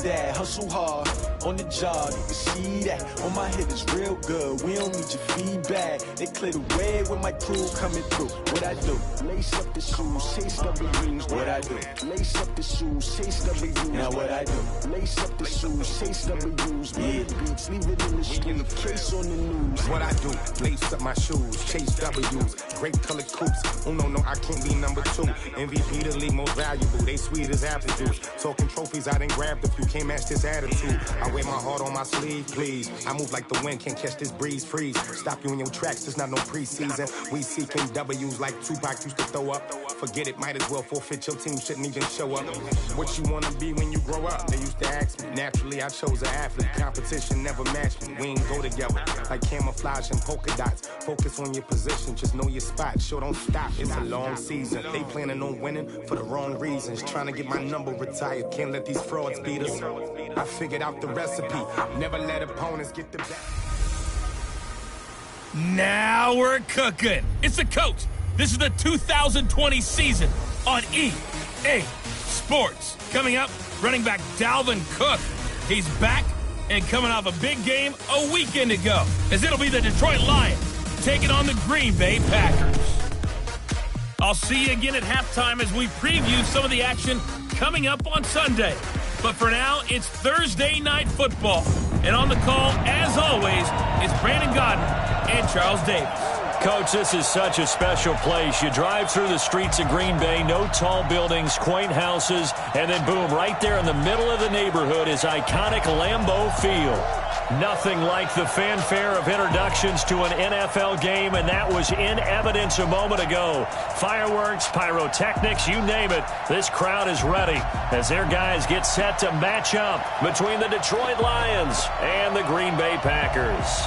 that. Hustle hard on the job, you can see that. On my hit is real good, we don't need your feedback. They clear the way with my crew coming through. What I do? Lace up the shoes, chase W's. What I do? Lace up the shoes, chase W's. Now what I do? Lace up the shoes, chase W's. Mid beats, leave it in the street, case on the news. What I do? Lace up my shoes, chase W's. Great colored coops. Oh no, I can't be number 2. MVP the league most valuable. They sweet as apple juice. Talking trophies, I done grabbed a few. Can't match this attitude. I wear my heart on my sleeve, please. I move like the wind, can't catch this breeze. Freeze. Stop you in your tracks. There's not no preseason. We seeking W's like Tupac used to throw up. Forget it, might as well forfeit. Your team shouldn't even show up. What you wanna be when you grow up? They used to ask me. Naturally, I chose an athlete. Competition never matched me. We ain't go together like camouflage and polka dots. Focus on your position, just know your spot. Sure, don't stop. It's a long season. They planning on winning for the wrong reasons. Trying to get my number retired. Can't let these frauds beat us. I figured out the recipe. Never let opponents get the best. Now we're cooking. It's the coach. This is the 2020 season on EA Sports. Coming up, running back Dalvin Cook. He's back and coming off a big game a weekend ago, as it'll be the Detroit Lions taking on the Green Bay Packers. I'll see you again at halftime as we preview some of the action coming up on Sunday. But for now, it's Thursday Night Football. And on the call, as always, is Brandon Godden and Charles Davis. Coach, this is such a special place. You drive through the streets of Green Bay, no tall buildings, quaint houses, and then boom, right there in the middle of the neighborhood is iconic Lambeau Field. Nothing like the fanfare of introductions to an NFL game, and that was in evidence a moment ago. Fireworks, pyrotechnics, you name it. This crowd is ready as their guys get set to match up between the Detroit Lions and the Green Bay Packers.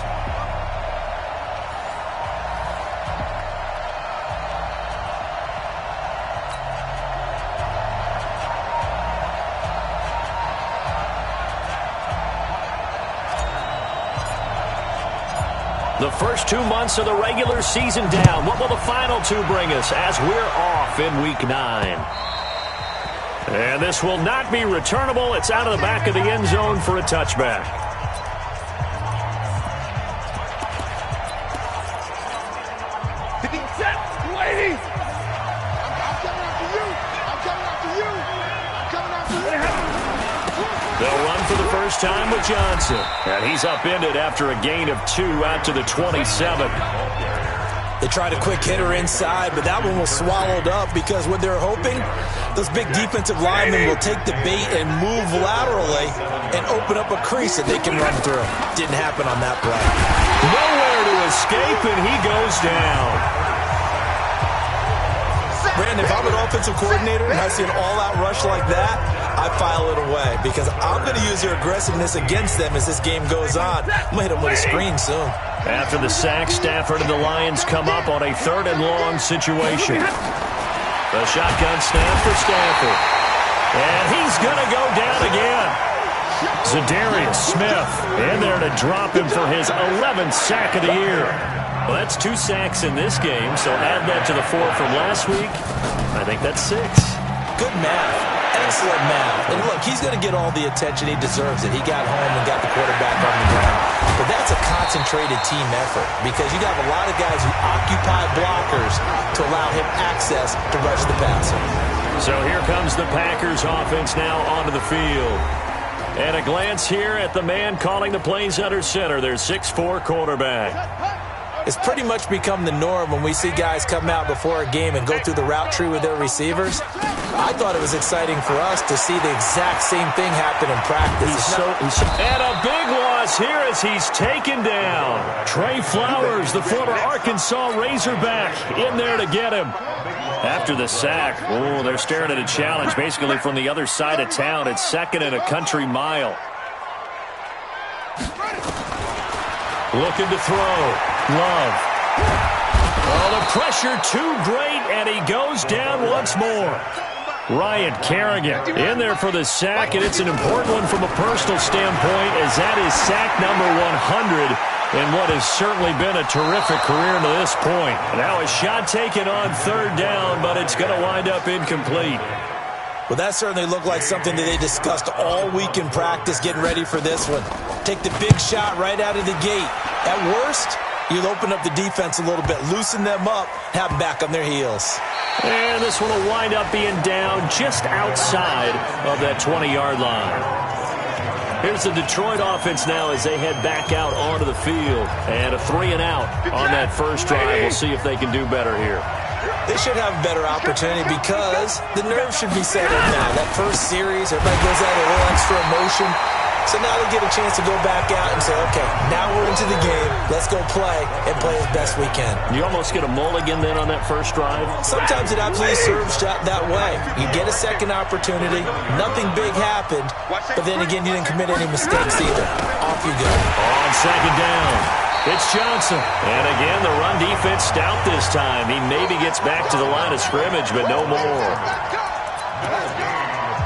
The first 2 months of the regular season down. What will the final 2 bring us as we're off in Week 9? And this will not be returnable. It's out of the back of the end zone for a touchback. Ladies! I'm coming after you! I'm coming after you! I'm coming after you! They'll run for the first time with Johnson. And he's upended after a gain of 2 out to the 27. They tried a quick hitter inside, but that one was swallowed up because what they're hoping, those big defensive linemen will take the bait and move laterally and open up a crease that they can run through. Didn't happen on that play. Nowhere to escape, and he goes down. Brandon, if I'm an offensive coordinator and I see an all-out rush like that, I file it away because I'm going to use their aggressiveness against them as this game goes on. I'm going to hit them with a screen soon. After the sack, Stafford and the Lions come up on a 3rd and long situation. The shotgun snap for Stafford. And he's going to go down again. Zadarius Smith in there to drop him for his 11th sack of the year. Well, that's 2 sacks in this game, so add that to the 4 from last week. I think that's 6. Good math. Excellent math. And look, he's going to get all the attention. He deserves it. He got home and got the quarterback on the ground. But that's a concentrated team effort because you got a lot of guys who occupy blockers to allow him access to rush the passer. So here comes the Packers offense now onto the field. And a glance here at the man calling the plays under center, their 6'4" quarterback. It's pretty much become the norm when we see guys come out before a game and go through the route tree with their receivers. I thought it was exciting for us to see the exact same thing happen in practice. And a big loss here as he's taken down. Trey Flowers, the former Arkansas Razorback, in there to get him. After the sack, oh, they're staring at a challenge basically from the other side of town. It's 2nd and a country mile. Looking to throw. Love. Oh, the pressure too great, and he goes down once more. Ryan Kerrigan in there for the sack, and it's an important one from a personal standpoint as that is sack number 100 in what has certainly been a terrific career to this point. Now a shot taken on 3rd down, but it's going to wind up incomplete. Well, that certainly looked like something that they discussed all week in practice getting ready for this one. Take the big shot right out of the gate. At worst, you'll open up the defense a little bit, loosen them up, have them back on their heels. And this one will wind up being down just outside of that 20-yard line. Here's the Detroit offense now as they head back out onto the field. And a 3-and-out on that first drive. We'll see if they can do better here. They should have a better opportunity because the nerves should be settled now. That first series, everybody goes out with a little extra emotion. So now they get a chance to go back out and say, okay, now we're into the game. Let's go play and play as best we can. You almost get a mulligan then on that first drive? Sometimes it absolutely serves that way. You get a second opportunity. Nothing big happened. But then again, you didn't commit any mistakes either. Off you go. On second down, it's Johnson. And again, the run defense stout this time. He maybe gets back to the line of scrimmage, but no more.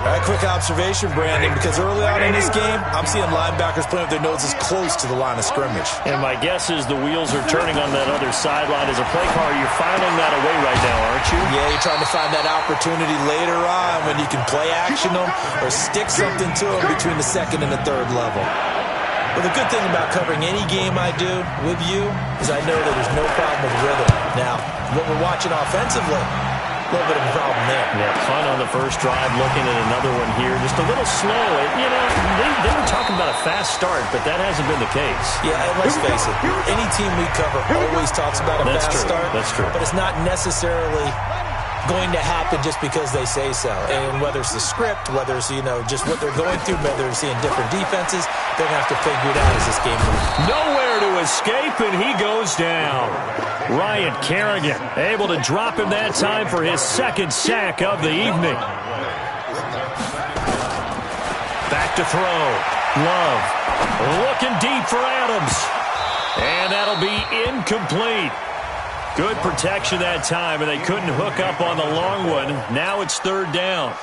All right, quick observation, Brandon, because early on in this game, I'm seeing linebackers playing with their noses close to the line of scrimmage. And my guess is the wheels are turning on that other sideline. As a play caller, you're filing that away right now, aren't you? Yeah, you're trying to find that opportunity later on when you can play action them or stick something to them between the second and the third level. Well, the good thing about covering any game I do with you is I know that there's no problem with rhythm. Now, what we're watching offensively, a little bit of a problem there. Yeah, fun on the first drive, looking at another one here. Just a little slow. You know, they were talking about a fast start, but that hasn't been the case. Yeah, and let's face it, any team we cover always talks about a fast start. That's true. But it's not necessarily going to happen just because they say so. And whether it's the script, whether it's, just what they're going through, whether they're seeing different defenses, they're going to have to figure it out as this game moves. Nowhere to escape, and he goes down. Ryan Kerrigan able to drop him that time for his second sack of the evening. Back to throw. Love looking deep for Adams. And that'll be incomplete. Good protection that time, and they couldn't hook up on the long one. Now it's third down.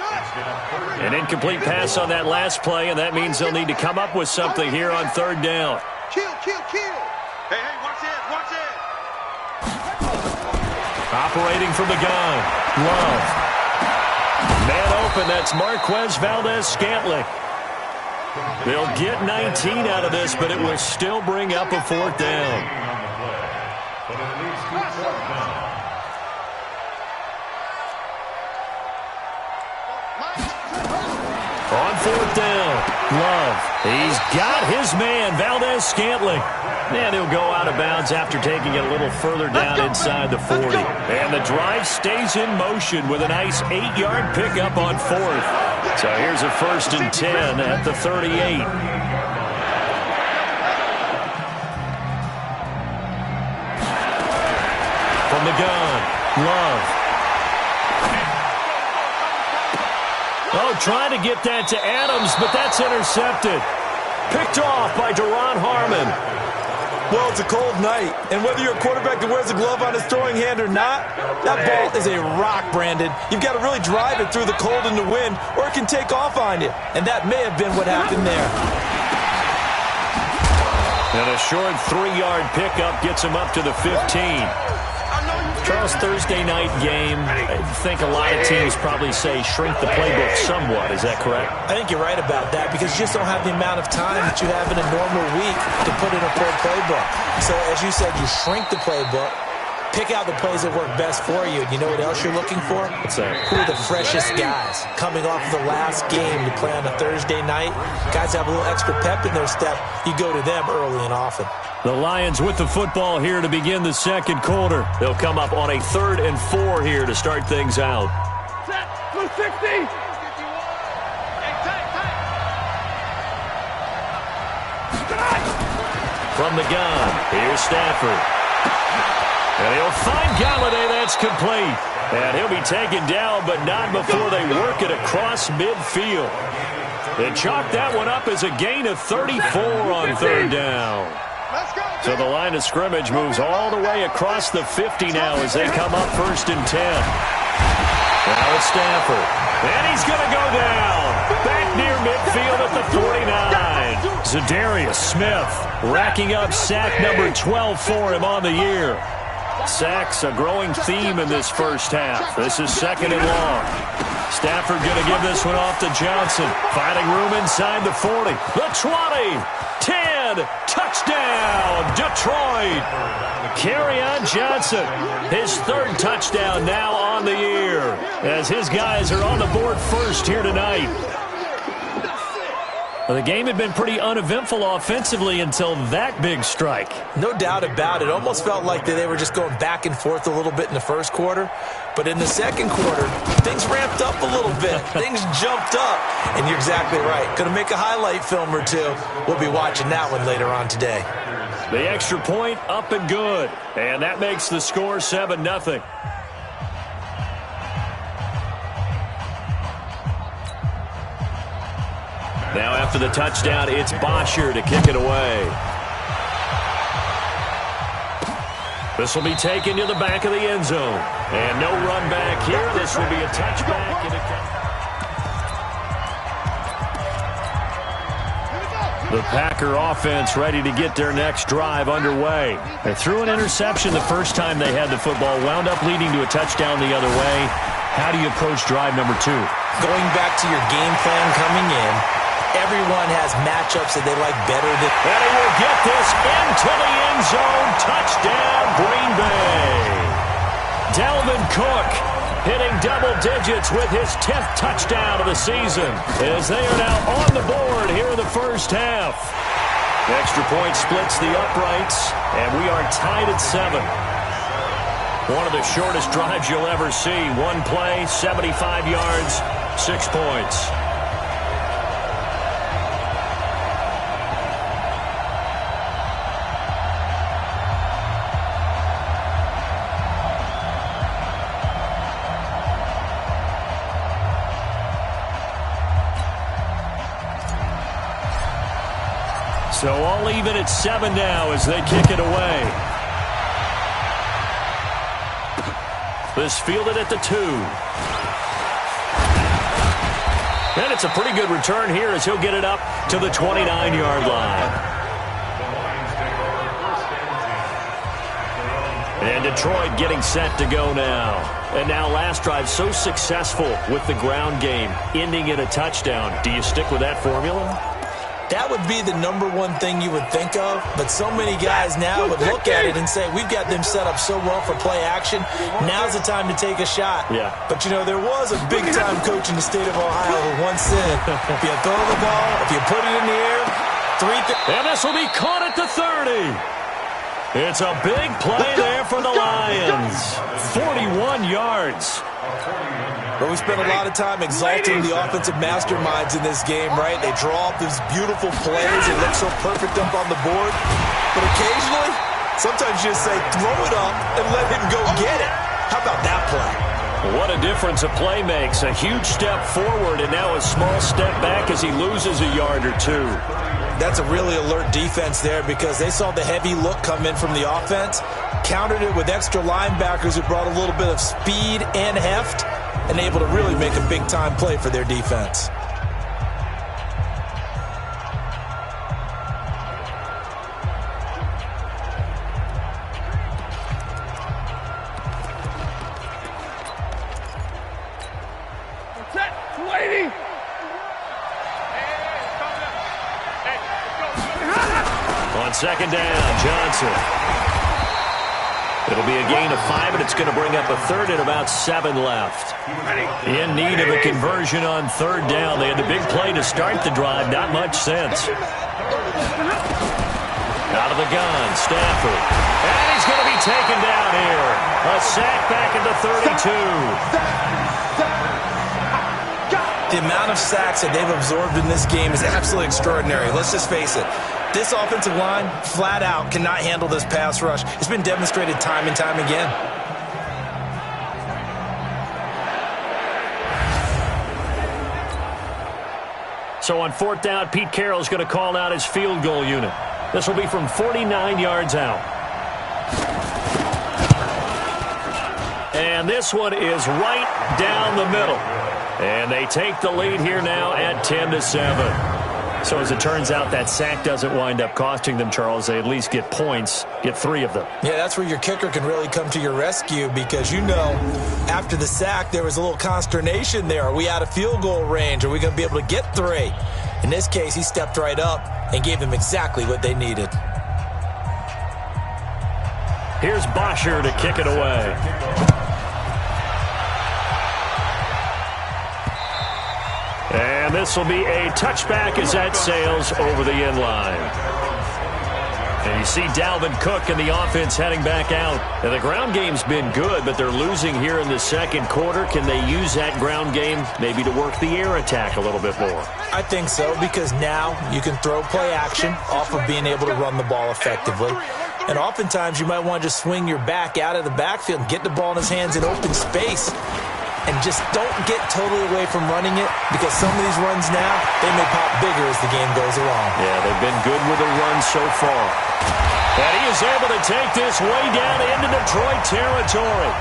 An incomplete pass on that last play, and that means they'll need to come up with something here on third down. Kill. Hey, watch it. Operating from the gun. Love. Man open, that's Marquez Valdez-Scantling. They'll get 19 out of this, but it will still bring up a fourth down. On fourth down, Love. He's got his man, Valdez-Scantling. And he'll go out of bounds after taking it a little further down inside the 40. And the drive stays in motion with a nice 8-yard pickup on fourth. So here's a 1st and 10 at the 38. From the gun, Love. Oh, trying to get that to Adams, but that's intercepted. Picked off by Deron Harmon. Well, it's a cold night, and whether you're a quarterback that wears a glove on his throwing hand or not, that ball is a rock, Brandon. You've got to really drive it through the cold and the wind, or it can take off on you. And that may have been what happened there. And a short 3-yard pickup gets him up to the 15. Charles, Thursday night game, I think a lot of teams probably say shrink the playbook somewhat. Is that correct? I think you're right about that because you just don't have the amount of time that you have in a normal week to put in a full playbook. So as you said, you shrink the playbook, pick out the plays that work best for you. And you know what else you're looking for? What's that? Who are the freshest guys coming off of the last game to play on a Thursday night? Guys have a little extra pep in their step. You go to them early and often. The Lions with the football here to begin the second quarter. They'll come up on a 3rd and 4 here to start things out. Set. 260. From the gun, here's Stafford. And he'll find Galladay. That's complete. And he'll be taken down, but not before they work it across midfield. They chalk that one up as a gain of 34 on third down. So the line of scrimmage moves all the way across the 50 now as they come up 1st and 10. Now it's Stafford. And he's going to go down. Back near midfield at the 49. Zadarius Smith racking up sack number 12 for him on the year. Sacks a growing theme in this first half. This is 2nd and long. Stafford going to give this one off to Johnson. Finding room inside the 40. The 20. 10. Touchdown, Detroit. Kerryon Johnson. His third touchdown now on the year, as his guys are on the board first here tonight. Well, the game had been pretty uneventful offensively until that big strike. No doubt about it. Almost felt like they were just going back and forth a little bit in the first quarter. But in the second quarter, things ramped up a little bit. Things jumped up. And you're exactly right. Going to make a highlight film or two. We'll be watching that one later on today. The extra point up and good. And that makes the score 7-0. Now after the touchdown, it's Bosher to kick it away. This will be taken to the back of the end zone. And no run back here. This will be a touchback. The Packer offense ready to get their next drive underway. They threw an interception the first time they had the football, wound up leading to a touchdown the other way. How do you approach drive number 2? Going back to your game plan coming in, everyone has matchups that they like better than... And he will get this into the end zone. Touchdown, Green Bay. Dalvin Cook hitting double digits with his 10th touchdown of the season, as they are now on the board here in the first half. Extra point splits the uprights, and we are tied at 7. One of the shortest drives you'll ever see. One play, 75 yards, 6 points. So all even at 7 now as they kick it away. This fielded at the 2. And it's a pretty good return here as he'll get it up to the 29-yard line. And Detroit getting set to go now. And now last drive so successful with the ground game, ending in a touchdown. Do you stick with that formula? That would be the number one thing you would think of, but so many guys now would look at it and say, we've got them set up so well for play action, now's the time to take a shot. Yeah. But, you know, there was a big-time coach in the state of Ohio who once said, if you throw the ball, if you put it in the air, and this will be caught at the 30. It's a big play there for the Lions. 41 yards. But we spent a lot of time exalting the offensive masterminds in this game, right? They draw up these beautiful plays. It looks so perfect up on the board. But occasionally, sometimes you just say, throw it up and let him go get it. How about that play? What a difference a play makes. A huge step forward and now a small step back as he loses a yard or 2. That's a really alert defense there because they saw the heavy look come in from the offense, countered it with extra linebackers who brought a little bit of speed and heft, and able to really make a big-time play for their defense. On second down, Johnson. It'll be a gain of 5, and it's going to bring up a third and about 7 left. In need of a conversion on third down. They had the big play to start the drive. Not much sense. Out of the gun, Stafford. And he's going to be taken down here. A sack back at the 32. The amount of sacks that they've absorbed in this game is absolutely extraordinary. Let's just face it. This offensive line, flat out, cannot handle this pass rush. It's been demonstrated time and time again. So on fourth down, Pete Carroll's going to call out his field goal unit. This will be from 49 yards out. And this one is right down the middle. And they take the lead here now at 10-7. So as it turns out, that sack doesn't wind up costing them, Charles. They at least get points, get 3 of them. Yeah, that's where your kicker can really come to your rescue because, after the sack, there was a little consternation there. Are we out of field goal range? Are we going to be able to get 3? In this case, he stepped right up and gave them exactly what they needed. Here's Bosher to kick it away. And this will be a touchback as that sails over the end line. And you see Dalvin Cook and the offense heading back out. And the ground game's been good, but they're losing here in the second quarter. Can they use that ground game maybe to work the air attack a little bit more? I think so, because now you can throw play action off of being able to run the ball effectively. And oftentimes you might want to just swing your back out of the backfield and get the ball in his hands in open space. And just don't get totally away from running it, because some of these runs now, they may pop bigger as the game goes along. Yeah, they've been good with the run so far. And he is able to take this way down into Detroit territory.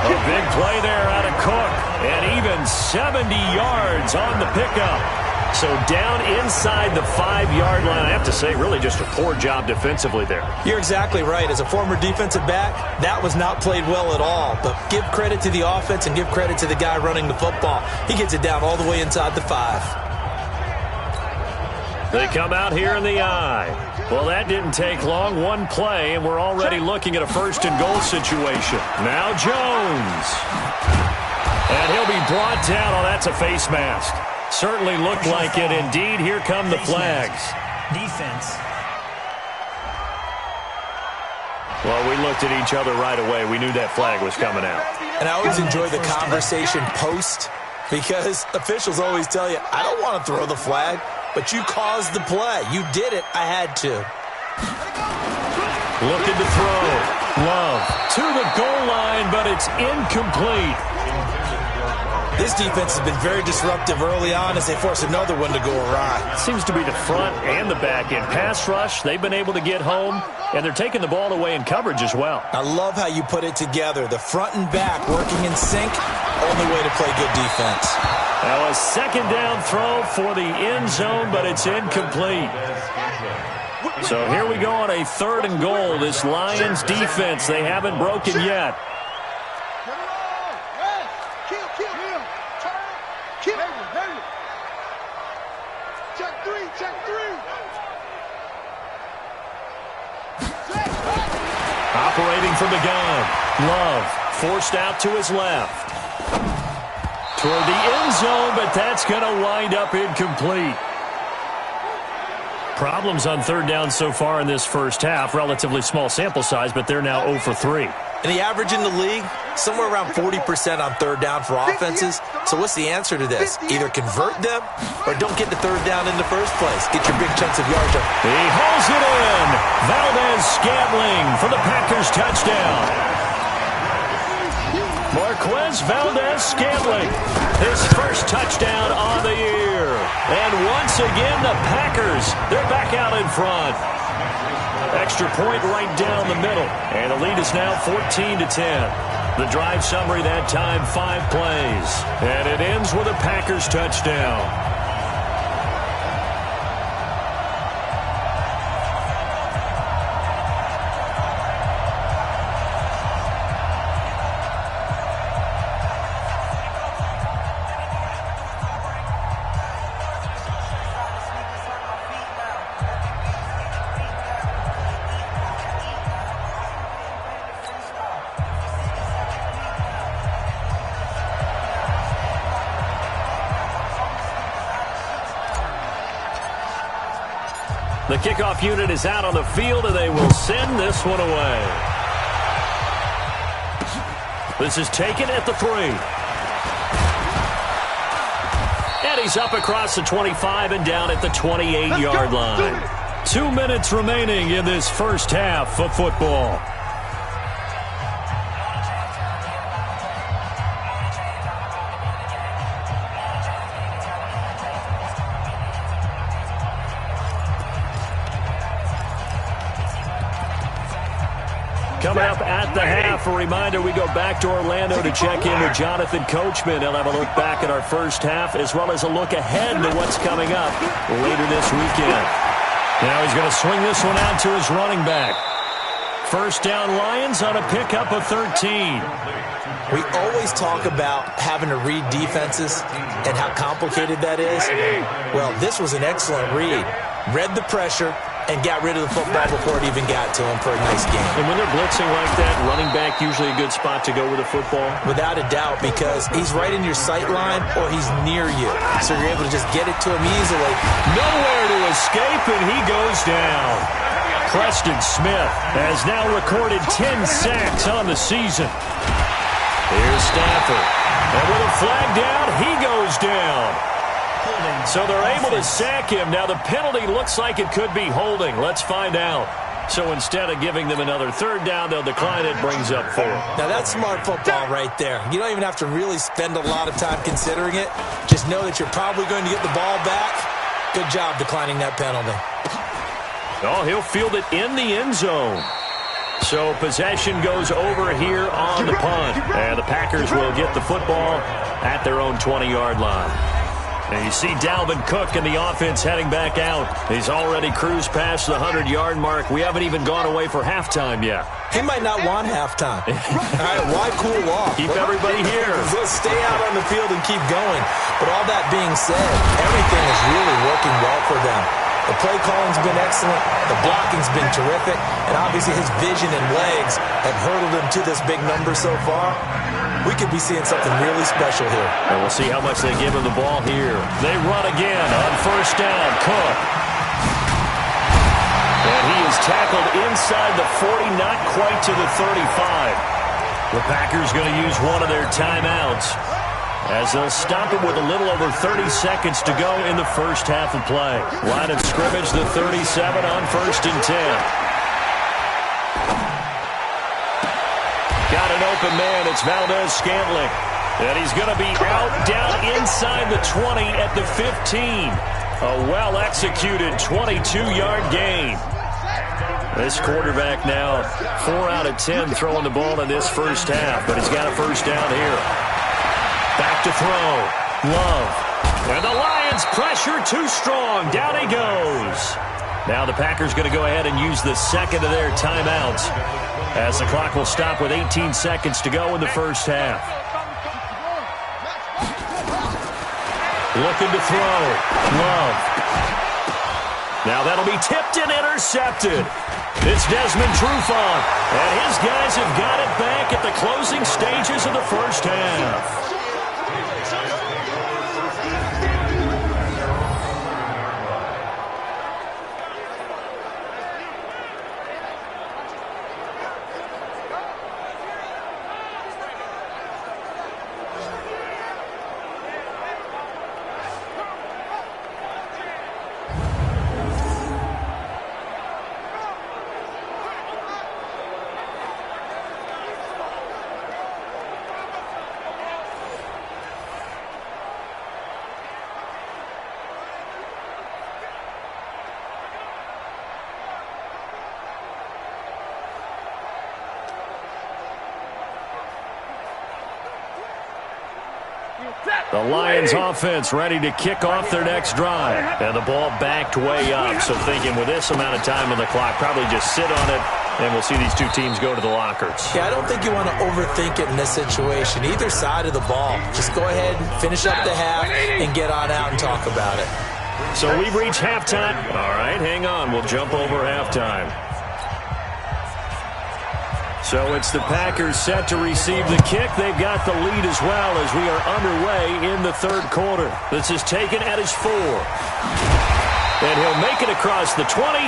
A big play there out of Cook, and even 70 yards on the pickup. So down inside the 5-yard line. I have to say, really just a poor job defensively there. You're exactly right. As a former defensive back, that was not played well at all. But give credit to the offense and give credit to the guy running the football. He gets it down all the way inside the 5. They come out here in the I. Well, that didn't take long. One play, and we're already looking at a first-and-goal situation. Now Jones. And he'll be brought down. Oh, that's a face mask. Certainly looked like it. Indeed, here come the flags. Defense. Well, we looked at each other right away. We knew that flag was coming out. And I always enjoy the conversation post, because officials always tell you, I don't want to throw the flag, but you caused the play. You did it. I had to. Looking to throw. Love to the goal line, but it's incomplete. This defense has been very disruptive early on as they force another one to go awry. Seems to be the front and the back end. Pass rush, they've been able to get home, and they're taking the ball away in coverage as well. I love how you put it together. The front and back working in sync, only way to play good defense. Now a second down throw for the end zone, but it's incomplete. So here we go on a 3rd and goal. This Lions defense, they haven't broken yet. Operating from the gun. Love forced out to his left. Toward the end zone, but that's going to wind up incomplete. Problems on 3rd down so far in this first half. Relatively small sample size, but they're now 0 for 3. And the average in the league, somewhere around 40% on 3rd down for offenses. So what's the answer to this? Either convert them or don't get the 3rd down in the first place. Get your big chunks of yards up. He hauls it in. Valdez-Scantling for the Packers touchdown. Marquez Valdez-Scantling, his first touchdown on the year. And once again, the Packers, they're back out in front. Extra point right down the middle. And the lead is now 14-10. The drive summary that time, 5 plays. And it ends with a Packers touchdown. The kickoff unit is out on the field, and they will send this one away. This is taken at the 3. And he's up across the 25 and down at the 28-yard line. 2 minutes remaining in this first half of football. Coming up at the half, a reminder, we go back to Orlando to check in with Jonathan Coachman. He'll have a look back at our first half as well as a look ahead to what's coming up later this weekend. Now he's going to swing this one out to his running back. First down Lions on a pickup of 13. We always talk about having to read defenses and how complicated that is. Well, this was an excellent read. Read the pressure and got rid of the football before it even got to him for a nice game. And when they're blitzing like that, running back usually a good spot to go with the football? Without a doubt, because he's right in your sight line or he's near you. So you're able to just get it to him easily. Nowhere to escape, and he goes down. Preston Smith has now recorded 10 sacks on the season. Here's Stafford. And with a flag down, he goes down. So they're able to sack him. Now the penalty looks like it could be holding. Let's find out. So instead of giving them another third down, they'll decline it, brings up 4. Now that's smart football right there. You don't even have to really spend a lot of time considering it. Just know that you're probably going to get the ball back. Good job declining that penalty. Oh, he'll field it in the end zone. So possession goes over here on the punt. And the Packers will get the football at their own 20-yard line. And you see Dalvin Cook and the offense heading back out. He's already cruised past the 100-yard mark. We haven't even gone away for halftime yet. He might not want halftime. All right, why cool off? Keep everybody here. Let's stay out on the field and keep going. But all that being said, everything is really working well for them. The play calling's been excellent. The blocking's been terrific. And obviously his vision and legs have hurdled him to this big number so far. We could be seeing something really special here. And we'll see how much they give him the ball here. They run again on first down. Cook. And he is tackled inside the 40, not quite to the 35. The Packers going to use one of their timeouts as they'll stop it with a little over 30 seconds to go in the first half of play. Line of scrimmage, the 37 on first and 10. Got an open man. It's Valdez-Scantling. And he's going to be out down inside the 20 at the 15. A well-executed 22-yard gain. This quarterback now 4 out of 10 throwing the ball in this first half, but he's got a first down here. Back to throw. Love. And the Lions pressure too strong. Down he goes. Now the Packers going to go ahead and use the second of their timeouts as the clock will stop with 18 seconds to go in the first half. Looking to throw. Love. Now that'll be tipped and intercepted. It's Desmond Trufant, and his guys have got it back at the closing stages of the first half. The Lions offense ready to kick off their next drive. And the ball backed way up. So thinking with this amount of time on the clock, probably just sit on it, and we'll see these two teams go to the lockers. Yeah, I don't think you want to overthink it in this situation. Either side of the ball. Just go ahead and finish up the half and get on out and talk about it. So we've reached halftime. All right, hang on. We'll jump over halftime. So it's the Packers set to receive the kick. They've got the lead as well as we are underway in the third quarter. This is taken at his 4. And he'll make it across the 20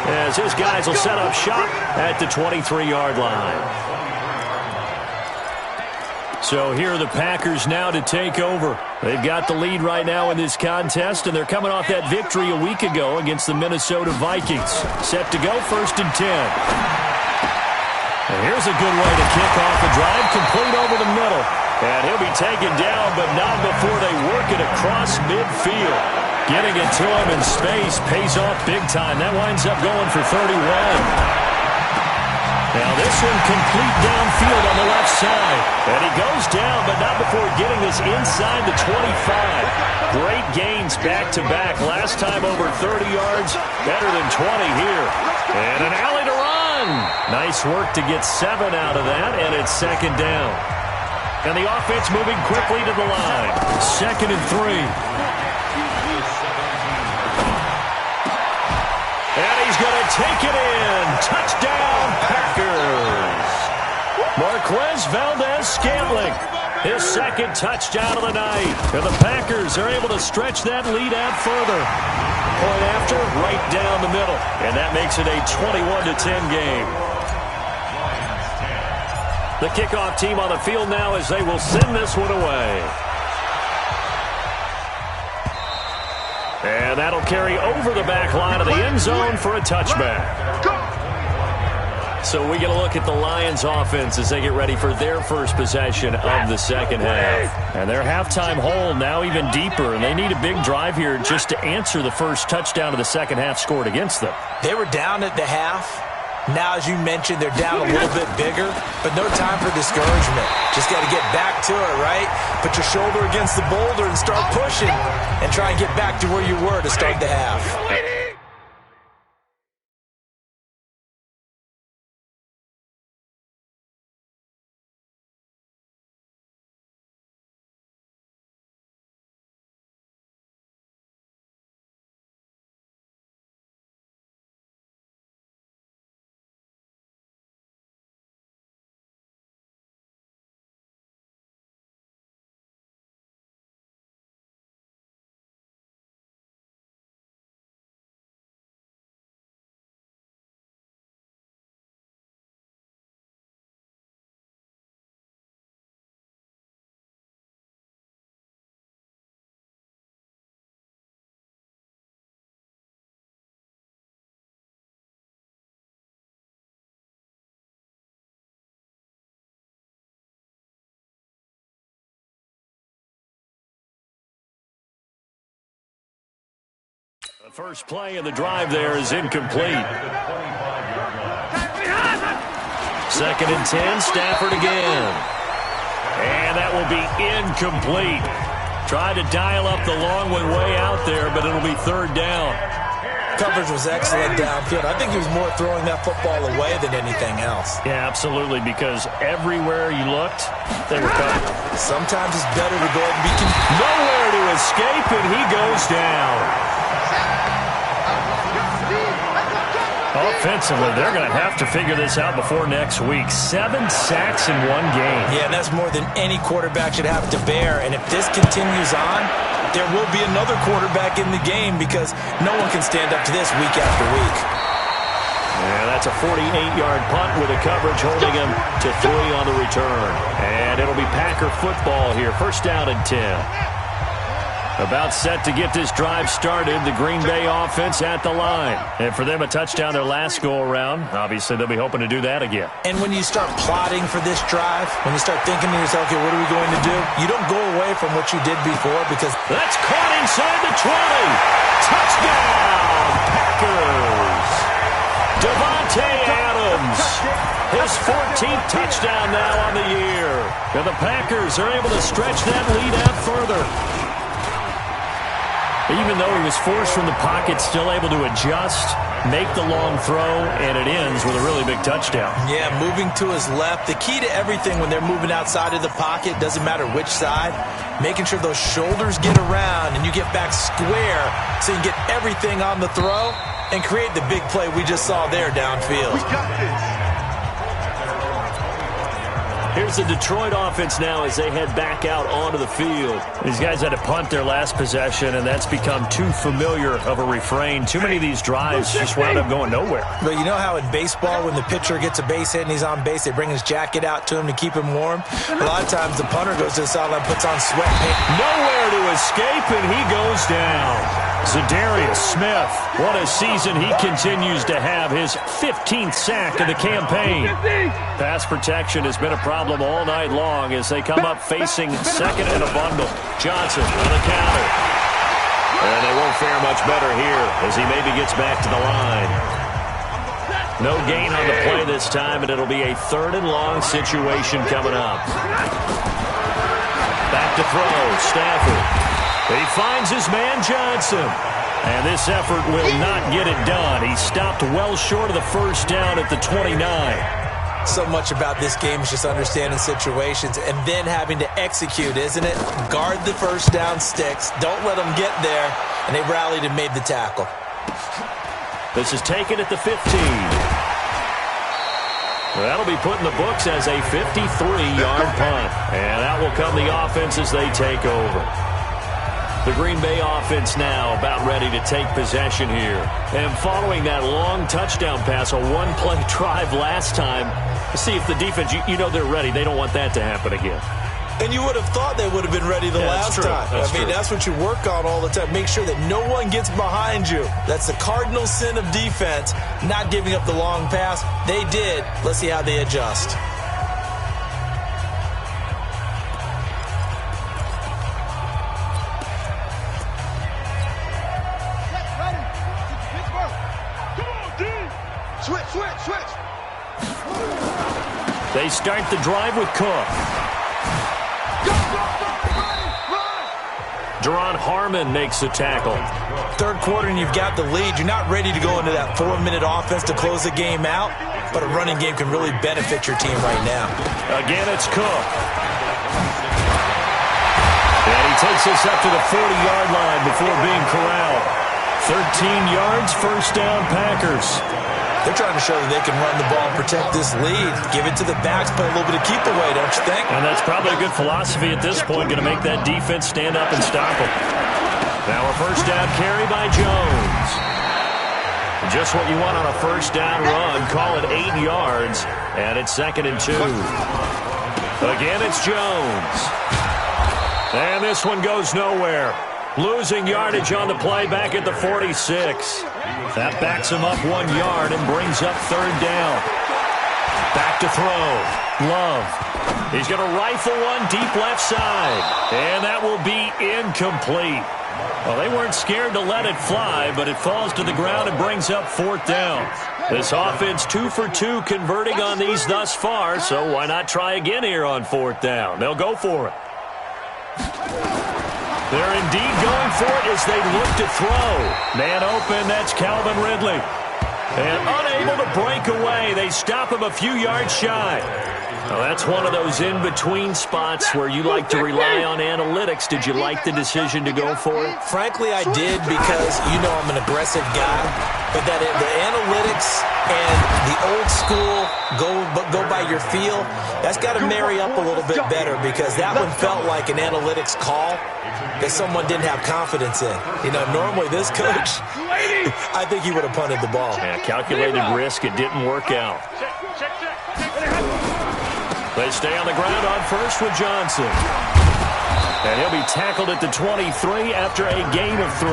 as his guys will set up shop at the 23-yard line. So here are the Packers now to take over. They've got the lead right now in this contest, and they're coming off that victory a week ago against the Minnesota Vikings. Set to go first and 10. And here's a good way to kick off the drive, complete over the middle. And he'll be taken down, but not before they work it across midfield. Getting it to him in space pays off big time. That winds up going for 31. Now this one complete downfield on the left side. And he goes down, but not before getting this inside the 25. Great gains back-to-back. Last time over 30 yards, better than 20 here. And an alley to run. Nice work to get 7 out of that, and it's second down. And the offense moving quickly to the line. 2nd and 3. And he's going to take it in. Touchdown, Packers. Marquez Valdez-Scantling, his 2nd touchdown of the night. And the Packers are able to stretch that lead out further. Point after, right down the middle. And that makes it a 21-10 game. The kickoff team on the field now as they will send this one away. And that'll carry over the back line of the end zone for a touchback. So we get a look at the Lions offense as they get ready for their first possession of the second half. And their halftime hole now even deeper, and they need a big drive here just to answer the first touchdown of the second half scored against them. They were down at the half. Now, as you mentioned, they're down a little bit bigger, but no time for discouragement. Just got to get back to it, right? Put your shoulder against the boulder and start pushing and try and get back to where you were to start the half. The first play of the drive there is incomplete. 2nd and 10, Stafford again. And that will be incomplete. Tried to dial up the long one way out there, but it'll be 3rd down. Coverage was excellent downfield. I think he was more throwing that football away than anything else. Yeah, absolutely, because everywhere you looked, they were covered. Sometimes it's better to go and be nowhere to escape, and he goes down. Offensively, they're going to have to figure this out before next week. 7 sacks in one game. Yeah, and that's more than any quarterback should have to bear. And if this continues on, there will be another quarterback in the game because no one can stand up to this week after week. Yeah, that's a 48-yard punt with a coverage holding him to 3 on the return. And it'll be Packer football here. 1st down and 10. About set to get this drive started, the Green Bay offense at the line. And for them, a touchdown their last go-around. Obviously, they'll be hoping to do that again. And when you start plotting for this drive, when you start thinking to yourself, okay, what are we going to do? You don't go away from what you did before because... That's caught inside the 20. Touchdown, Packers. Devontae Adams. His 14th touchdown now on the year. And the Packers are able to stretch that lead out further. Even though he was forced from the pocket, still able to adjust, make the long throw, and it ends with a really big touchdown. Yeah, moving to his left. The key to everything when they're moving outside of the pocket, doesn't matter which side, making sure those shoulders get around and you get back square so you can get everything on the throw and create the big play we just saw there downfield. We got this. Here's the Detroit offense now as they head back out onto the field. These guys had to punt their last possession, and that's become too familiar of a refrain. Too many of these drives just wound up going nowhere. But you know how in baseball, when the pitcher gets a base hit and he's on base, they bring his jacket out to him to keep him warm? A lot of times the punter goes to the sideline, puts on sweatpants. Nowhere to escape, and he goes down. Zadarius Smith, what a season he continues to have, his 15th sack of the campaign. Pass protection has been a problem all night long as they come up facing 2nd and a bundle. Johnson on the counter. And they won't fare much better here as he maybe gets back to the line. No gain on the play this time, and it'll be a 3rd and long situation coming up. Back to throw, Stafford. He finds his man Johnson. And this effort will not get it done. He stopped well short of the first down at the 29. So much about this game is just understanding situations and then having to execute, isn't it? Guard the first down sticks. Don't let them get there. And they rallied and made the tackle. This is taken at the 15. Well, that'll be put in the books as a 53-yard punt. And that will come the offense as they take over. The Green Bay offense now about ready to take possession here. And following that long touchdown pass, a one-play drive last time, see if the defense, you know they're ready. They don't want that to happen again. And you would have thought they would have been ready the last time. That's what you work on all the time. Make sure that no one gets behind you. That's the cardinal sin of defense, not giving up the long pass. They did. Let's see how they adjust. Switch. They start the drive with Cook. Deron Harmon makes the tackle. Third quarter and you've got the lead. You're not ready to go into that 4-minute offense to close the game out, but a running game can really benefit your team right now. Again, it's Cook. And he takes us up to the 40-yard line before being corralled. 13 yards, first down, Packers. They're trying to show that they can run the ball and protect this lead. Give it to the backs, play a little bit of keep away, don't you think? And that's probably a good philosophy at this point, going to make that defense stand up and stop them. Now a first down carry by Jones. Just what you want on a first down run. Call it 8 yards, and it's 2nd and 2. Again, it's Jones. And this one goes nowhere. Losing yardage on the play back at the 46. That backs him up 1 yard and brings up 3rd down. Back to throw. Love. He's going to rifle one deep left side. And that will be incomplete. Well, they weren't scared to let it fly, but it falls to the ground and brings up 4th down. This offense 2 for 2 converting on these thus far, so why not try again here on 4th down? They'll go for it. They're indeed going for it as they look to throw. Man open, that's Calvin Ridley. And unable to break away, they stop him a few yards shy. Well, that's one of those in-between spots where you like to rely on analytics. Did you like the decision to go for it? Frankly, I did because, you know, I'm an aggressive guy. But that the analytics and the old school go by your feel, that's got to marry up a little bit better because that one felt like an analytics call that someone didn't have confidence in. You know, normally this coach, I think he would have punted the ball. Yeah, calculated risk. It didn't work out. They stay on the ground on first with Johnson. And he'll be tackled at the 23 after a gain of 3.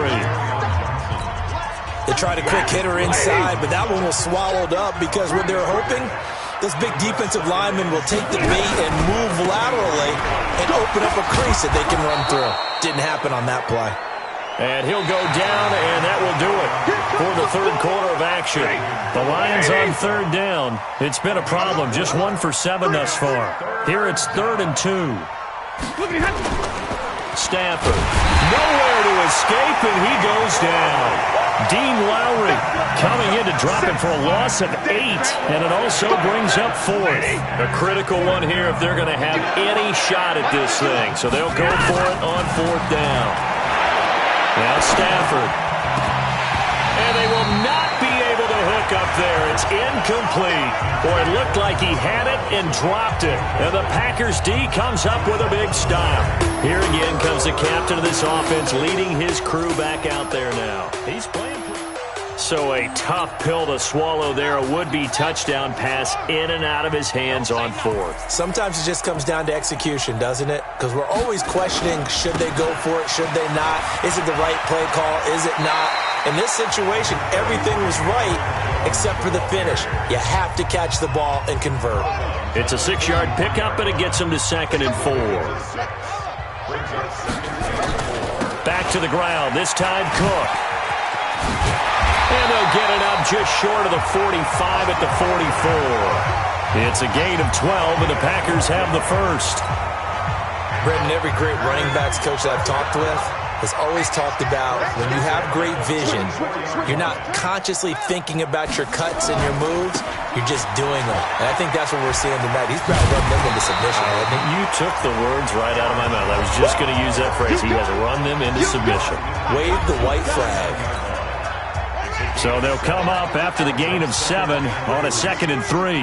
They tried a quick hitter inside, but that one was swallowed up because when they're hoping, those big defensive linemen will take the bait and move laterally and open up a crease that they can run through. Didn't happen on that play. And he'll go down, and that will do it for the 3rd quarter of action. The Lions on 3rd down. It's been a problem. Just 1 for 7 thus far. Here it's 3rd and 2. Stafford. Nowhere to escape, and he goes down. Dean Lowry coming in to drop him for a loss of 8, and it also brings up 4th. A critical one here if they're going to have any shot at this thing. So they'll go for it on 4th down. Now Stafford. And they will not be able to hook up there. It's incomplete. Boy, it looked like he had it and dropped it. And the Packers D comes up with a big stop. Here again comes the captain of this offense leading his crew back out there now. He's playing. So a tough pill to swallow there. A would-be touchdown pass in and out of his hands on 4th. Sometimes it just comes down to execution, doesn't it? Because we're always questioning, should they go for it, should they not? Is it the right play call, is it not? In this situation, everything was right except for the finish. You have to catch the ball and convert. It's a 6-yard pickup, and it gets him to 2nd and 4. Back to the ground, this time Cook. And they'll get it up just short of the 45 at the 44. It's a gain of 12, and the Packers have the first. Brendan, every great running backs coach that I've talked with has always talked about when you have great vision, you're not consciously thinking about your cuts and your moves, you're just doing them. And I think that's what we're seeing tonight. He's trying to run them into submission, hasn't he? You took the words right out of my mouth. I was just going to use that phrase. He has run them into submission. Wave the white flag. So they'll come up after the gain of 7 on a 2nd and 3.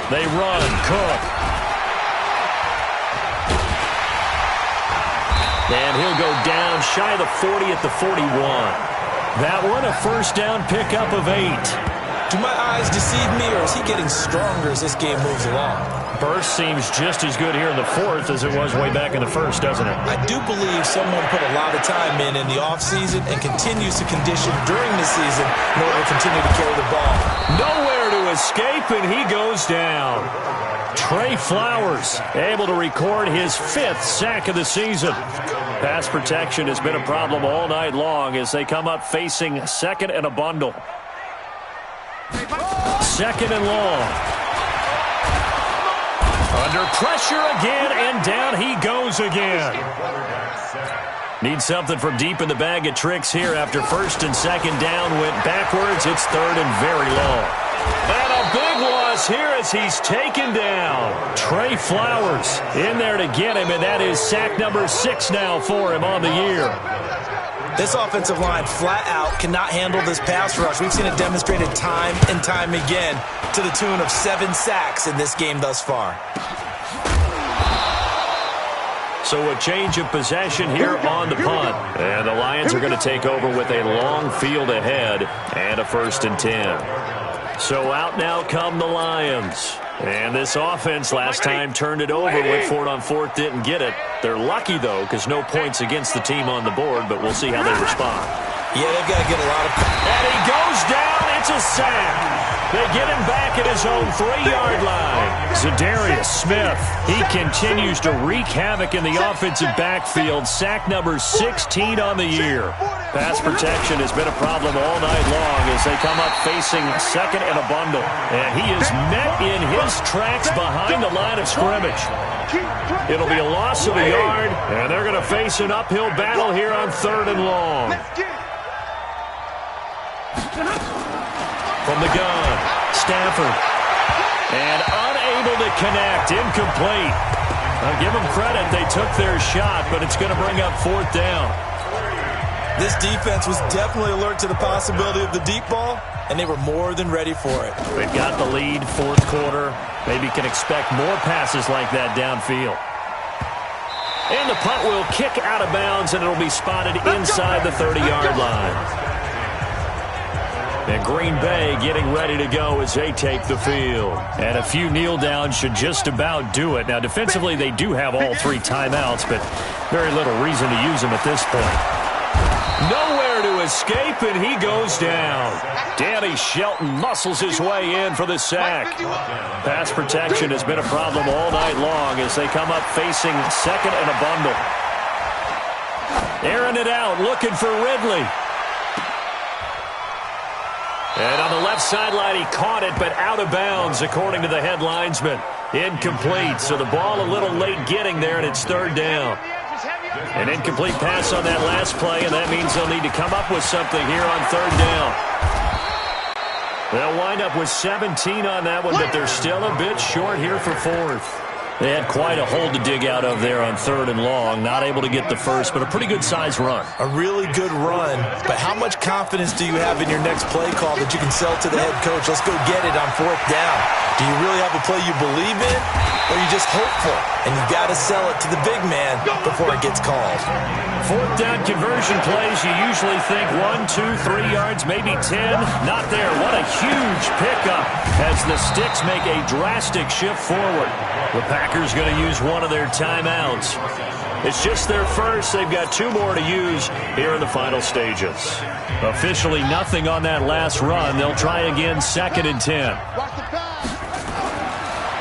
They run. Cook. And he'll go down shy of the 40 at the 41. That one, a first down pickup of 8. Do my eyes deceive me, or is he getting stronger as this game moves along? Burst seems just as good here in the 4th as it was way back in the 1st, doesn't it? I do believe someone put a lot of time in the offseason and continues to condition during the season in order to continue to carry the ball. Nowhere to escape, and he goes down. Trey Flowers able to record his 5th sack of the season. Pass protection has been a problem all night long as they come up facing 2nd and a bundle. 2nd and long. Under pressure again, and down he goes again. Need something from deep in the bag of tricks here after 1st and 2nd down went backwards. It's 3rd and very long. And a big loss here as he's taken down. Trey Flowers in there to get him, and that is sack number 6 now for him on the year. This offensive line flat out cannot handle this pass rush. We've seen it demonstrated time and time again to the tune of 7 sacks in this game thus far. So a change of possession here on the punt. And the Lions are going to take over with a long field ahead and a 1st and 10. So out now come the Lions. And this offense last time turned it over, went for it on 4th, didn't get it. They're lucky, though, because no points against the team on the board, but we'll see how they respond. Yeah, they've got to get a lot of... And he goes down. It's a sack. They get him back at his own 3-yard line. Zadarius Smith, he continues to wreak havoc in the offensive backfield. Sack number 16 on the year. Pass protection has been a problem all night long as they come up facing 2nd and a bundle. And he is met in his tracks behind the line of scrimmage. It'll be a loss of a yard, and they're going to face an uphill battle here on 3rd and long. From the gun, Stafford. And unable to connect, incomplete. I'll give them credit, they took their shot, but it's going to bring up 4th down. This defense was definitely alert to the possibility of the deep ball, and they were more than ready for it. They've got the lead, 4th quarter. Maybe can expect more passes like that downfield. And the punt will kick out of bounds, and it'll be spotted inside the 30-yard line. And Green Bay getting ready to go as they take the field. And a few kneel downs should just about do it. Now, defensively, they do have all 3 timeouts, but very little reason to use them at this point. Nowhere to escape, and he goes down. Danny Shelton muscles his way in for the sack. Pass protection has been a problem all night long as they come up facing 2nd and a bundle. Airing it out, looking for Ridley. And on the left sideline, he caught it, but out of bounds, according to the head linesman. Incomplete, so the ball a little late getting there, and it's 3rd down. An incomplete pass on that last play, and that means they'll need to come up with something here on 3rd down. They'll wind up with 17 on that one, but they're still a bit short here for 4th. They had quite a hole to dig out of there on 3rd and long. Not able to get the first, but a pretty good-sized run. A really good run, but how much confidence do you have in your next play call that you can sell to the head coach? Let's go get it on 4th down. Do you really have a play you believe in, or are you just hopeful? And you've got to sell it to the big man before it gets called. 4th down conversion plays, you usually think 1, 2, 3 yards, maybe 10. Not there. What a huge pickup as the Sticks make a drastic shift forward. The Packers going to use one of their timeouts. It's just their first. They've got 2 more to use here in the final stages. Officially nothing on that last run. They'll try again 2nd and 10.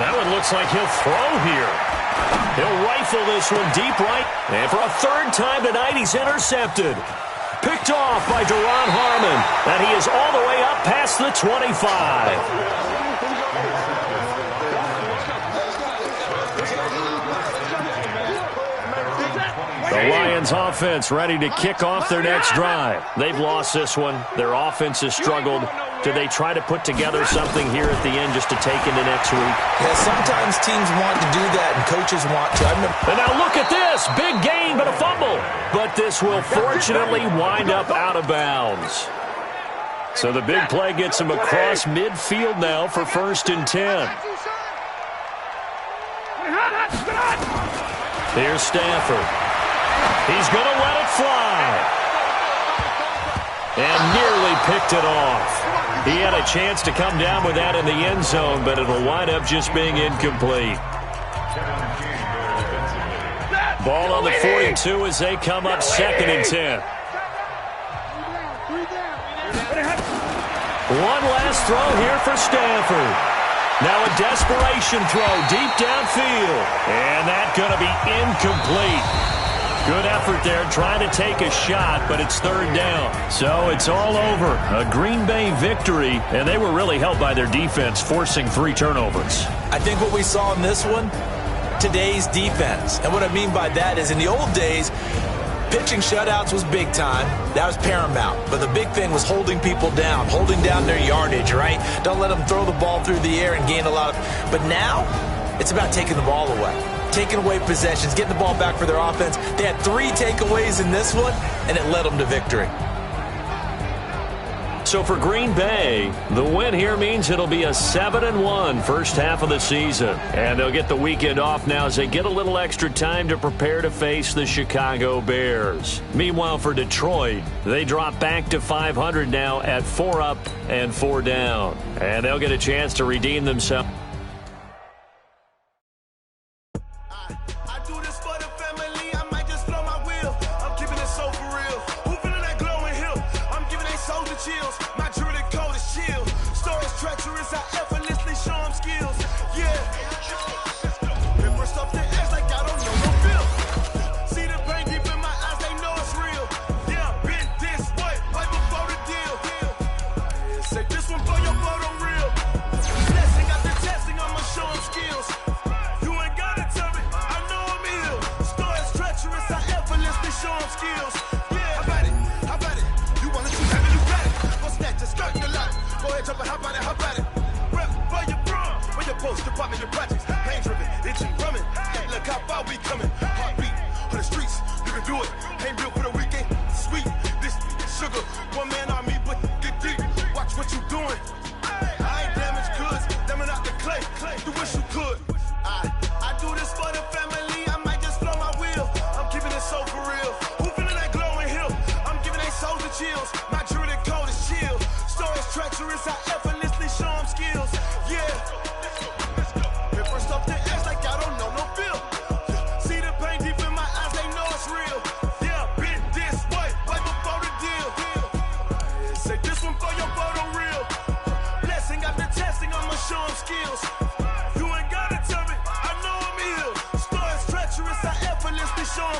That one looks like he'll throw here. He'll rifle this one deep right. And for a 3rd time tonight, he's intercepted. Picked off by Duron Harmon. And he is goes all the way up past the 25. The Lions offense ready to kick off their next drive. They've lost this one. Their offense has struggled. Do they try to put together something here at the end just to take into next week? Yeah, sometimes teams want to do that and coaches want to. And now look at this. Big gain, but a fumble. But this will fortunately wind up out of bounds. So the big play gets him across midfield now for 1st and 10. Here's Stafford. He's going to let it fly. And nearly picked it off. He had a chance to come down with that in the end zone, but it'll wind up just being incomplete. Ball on the 42 as they come up 2nd and 10. One last throw here for Stafford. Now a desperation throw deep downfield. And that's going to be incomplete. Good effort there trying to take a shot, but it's 3rd down. So it's all over. A Green Bay victory, and they were really helped by their defense, forcing 3 turnovers. I think what we saw in this one, today's defense. And what I mean by that is in the old days, pitching shutouts was big time. That was paramount. But the big thing was holding people down, holding down their yardage, right? Don't let them throw the ball through the air and gain a lot of... But now, it's about taking the ball away. Taking away possessions, getting the ball back for their offense. They had 3 takeaways in this one, and it led them to victory. So for Green Bay, the win here means it'll be a 7-1 first half of the season. And they'll get the weekend off now as they get a little extra time to prepare to face the Chicago Bears. Meanwhile, for Detroit, they drop back to 500 now at 4 up and 4 down. And they'll get a chance to redeem themselves.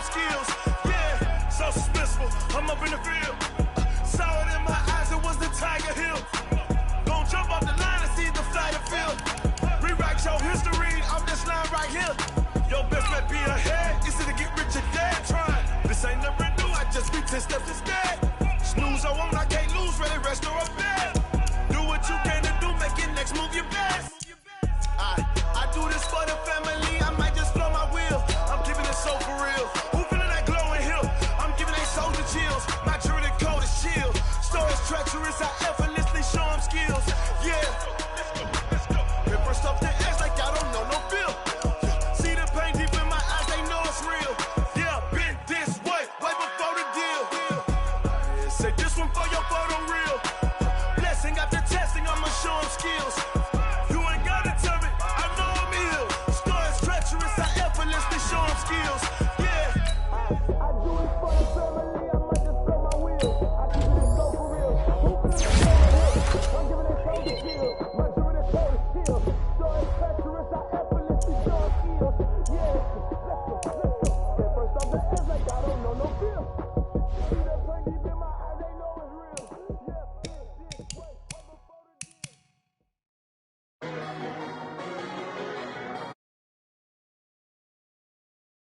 Skills, yeah, so suspenseful. I'm up in the field.